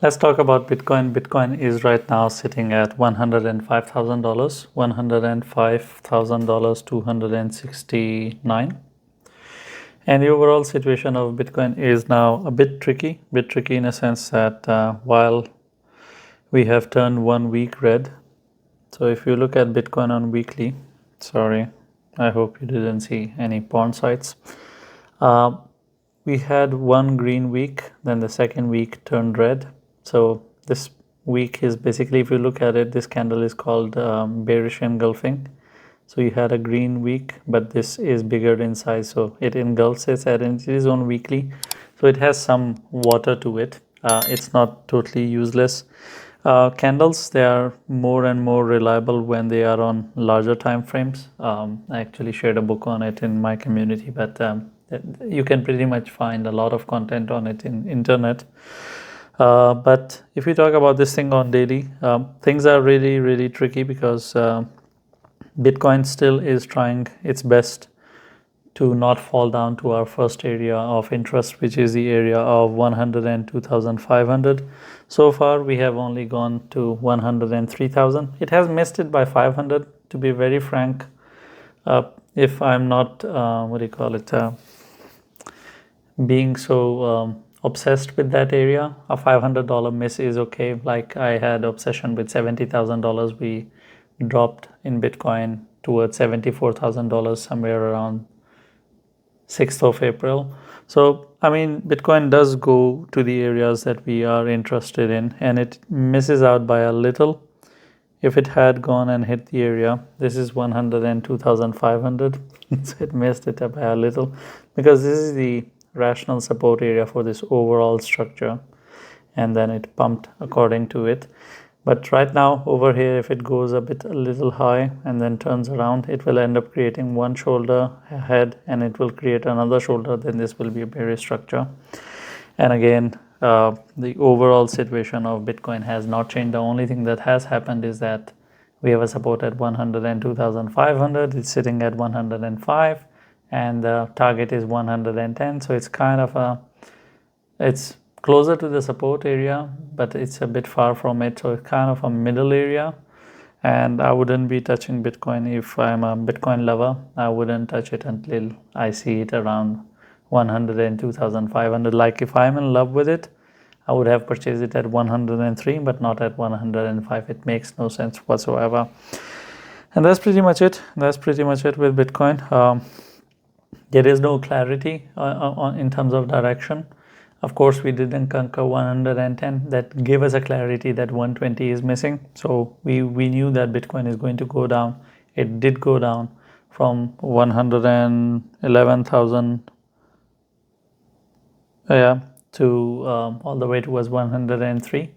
Let's talk about Bitcoin. Bitcoin is right now sitting at $105,000, $105,000, 269. And the overall situation of Bitcoin is now a bit tricky in a sense that while we have turned 1 week red. So if you look at Bitcoin on weekly, sorry, I hope you didn't see any porn sites. We had one green week, then the second week turned red. So this week is basically, if you look at it, this candle is called bearish engulfing. So you had a green week, but this is bigger in size, so it engulfs it, and it is on weekly, so it has some water to it. It's not totally useless. Candles, they are more and more reliable when they are on larger time frames. I actually shared a book on it in my community, but you can pretty much find a lot of content on it in internet. But if we talk about this thing on daily, things are really tricky because Bitcoin still is trying its best to not fall down to our first area of interest, which is the area of 102,500. So far, we have only gone to 103,000. It has missed it by 500, to be very frank. If I'm not, being so obsessed with that area, a $500 miss is okay. Like I had obsession with $70,000. We dropped in Bitcoin towards $74,000 somewhere around 6th of April. So, I mean, Bitcoin does go to the areas that we are interested in, and it misses out by a little. If it had gone and hit the area, this is 102,500. So it missed it by a little because this is the rational support area for this overall structure, and then it pumped according to it. But right now over here, if it goes a little high and then turns around, it will end up creating one shoulder ahead, and it will create another shoulder. Then this will be a bearish structure. And again, the overall situation of Bitcoin has not changed. The only thing that has happened is that we have a support at 102,500. It's sitting at 105, and the target is 110. So it's kind of it's closer to the support area, but it's a bit far from it. So it's kind of a middle area, and I wouldn't be touching Bitcoin if I'm a Bitcoin lover. I wouldn't touch it until I see it around 102,500. Like if I'm in love with it, I would have purchased it at 103, but not at 105. It makes no sense whatsoever. And that's pretty much it. That's pretty much it with Bitcoin. There is no clarity in terms of direction. Of course, we didn't conquer 110. That gave us a clarity that 120 is missing. So we knew that Bitcoin is going to go down. It did go down from 111,000 to all the way towards 103.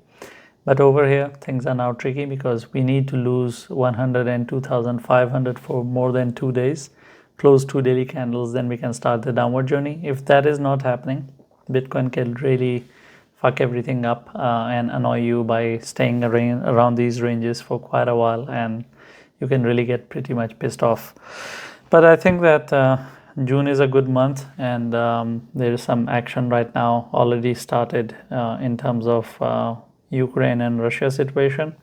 But over here, things are now tricky because we need to lose 102,500 for more than 2 days, close 2 daily candles, then we can start the downward journey. If that is not happening, Bitcoin can really fuck everything up and annoy you by staying around these ranges for quite a while, and you can really get pretty much pissed off. But I think that June is a good month, and there is some action right now already started in terms of Ukraine and Russia situation.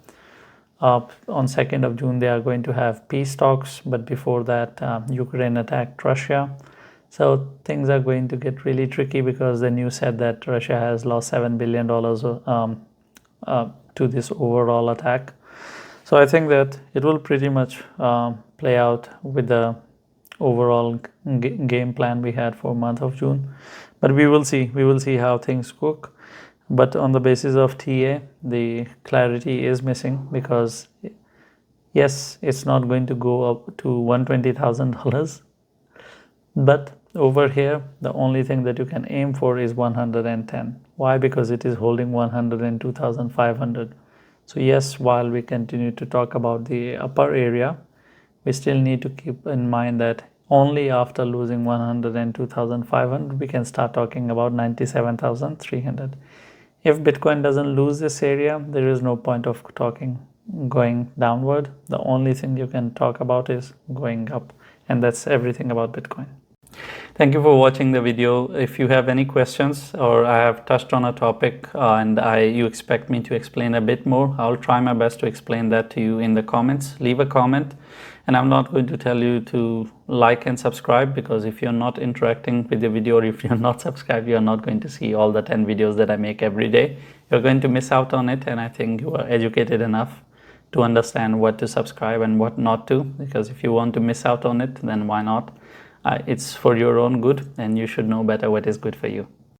On 2nd of June, they are going to have peace talks, but before that, Ukraine attacked Russia. So things are going to get really tricky because the news said that Russia has lost $7 billion to this overall attack. So I think that it will pretty much play out with the overall game plan we had for month of June. But we will see how things cook. But on the basis of TA, the clarity is missing because yes, it's not going to go up to $120,000. But over here, the only thing that you can aim for is 110. Why? Because it is holding 102,500. So yes, while we continue to talk about the upper area, we still need to keep in mind that only after losing 102,500, we can start talking about 97,300. If Bitcoin doesn't lose this area, there is no point of going downward. The only thing you can talk about is going up, and that's everything about Bitcoin. Thank you for watching the video. If you have any questions or I have touched on a topic and you expect me to explain a bit more, I'll try my best to explain that to you in the comments. Leave a comment, and I'm not going to tell you to like and subscribe, because if you're not interacting with the video, or if you're not subscribed, you're not going to see all the 10 videos that I make every day. You're going to miss out on it, and I think you are educated enough to understand what to subscribe and what not to, because if you want to miss out on it, then why not? It's for your own good, and you should know better what is good for you.